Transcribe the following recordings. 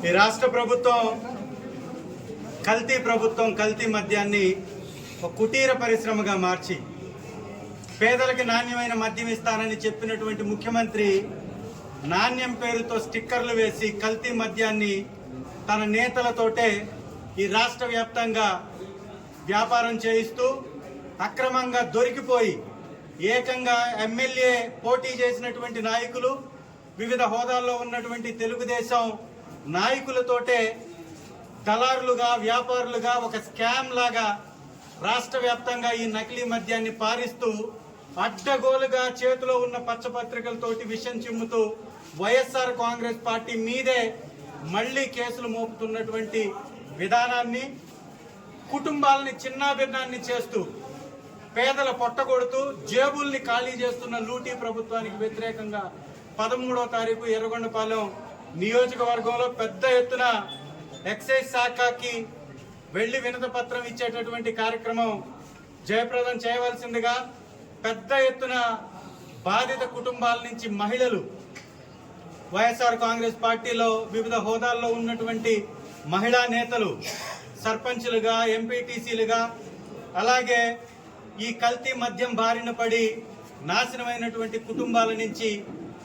ఈ రాష్ట్ర ప్రభుత్వం కల్తీ మద్యాన్ని ఒక కుటీర పరిశ్రమగా మార్చి పేదలకు నాణ్యమైన మద్యం ఇస్తానని చెప్పినటువంటి ముఖ్యమంత్రి నాణ్యం పేరుతో స్టిక్కర్లు వేసి కల్తీ మద్యాన్ని తన నేతలతోటే ఈ రాష్ట్ర వ్యాప్తంగా వ్యాపారం చేయిస్తూ అక్రమంగా దొరికిపోయి ఏకంగా ఎమ్మెల్యే పోటీ చేసినటువంటి నాయకులు, వివిధ హోదాల్లో ఉన్నటువంటి తెలుగుదేశం నాయకులతోటే దళారులుగా, వ్యాపారులుగా ఒక స్కామ్ లాగా రాష్ట్ర వ్యాప్తంగా ఈ నకిలీ మద్యాన్ని పారిస్తూ అడ్డగోలుగా చేతిలో ఉన్న పచ్చపత్రికలతోటి విషం చిమ్ముతూ వైఎస్ఆర్ కాంగ్రెస్ పార్టీ మీదే మళ్లీ కేసులు మోపుతున్నటువంటి విధానాన్ని, కుటుంబాలని చిన్నాభిన్నాన్ని చేస్తూ పేదల పొట్టగొడుతూ జేబుల్ని ఖాళీ చేస్తున్న లూటీ ప్రభుత్వానికి వ్యతిరేకంగా 13వ తారీఖు ఎర్రగొండపాలెం నియోజకవర్గంలో పెద్ద ఎత్తున ఎక్సైజ్ శాఖకి వెళ్లి వినతి పత్రం ఇచ్చేటటువంటి కార్యక్రమం జయప్రదం చేయవలసిందిగా పెద్ద ఎత్తున బాధిత కుటుంబాల నుంచి మహిళలు, వైఎస్ఆర్ కాంగ్రెస్ పార్టీలో వివిధ హోదాల్లో ఉన్నటువంటి మహిళా నేతలు, సర్పంచులుగా, ఎంపీటీసీలుగా, అలాగే ఈ కల్తీ మద్యం బారిన పడి నాశనమైనటువంటి కుటుంబాల నుంచి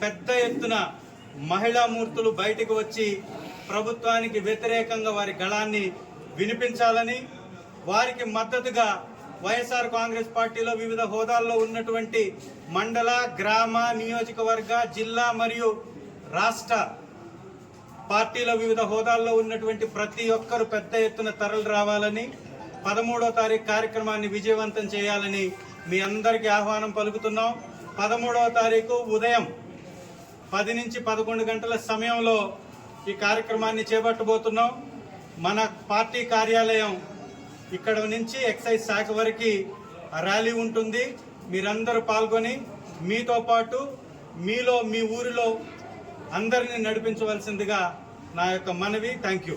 పెద్ద ఎత్తున మహిళా మూర్తులు బయటకు వచ్చి ప్రభుత్వానికి వ్యతిరేకంగా వారి గళాన్ని వినిపించాలని, వారికి మద్దతుగా వైఎస్ఆర్ కాంగ్రెస్ పార్టీలో వివిధ హోదాల్లో ఉన్నటువంటి మండల, గ్రామ, నియోజకవర్గ, జిల్లా మరియు రాష్ట్ర పార్టీలో వివిధ హోదాల్లో ఉన్నటువంటి ప్రతి ఒక్కరు పెద్ద ఎత్తున తరలి రావాలని, 13వ తారీఖు కార్యక్రమాన్ని విజయవంతం చేయాలని మీ అందరికీ ఆహ్వానం పలుకుతున్నాం. 13వ తారీఖు ఉదయం 10 నుంచి 11 గంటల సమయంలో ఈ కార్యక్రమాన్ని చేపట్టబోతున్నాం. మన పార్టీ కార్యాలయం ఇక్కడ నుంచి ఎక్సైజ్ శాఖ వరకు ర్యాలీ ఉంటుంది. మీరందరూ పాల్గొని మీతో పాటు మీ ఊరిలో అందరినీ నడిపించవలసిందిగా నా యొక్క మనవి. Thank you.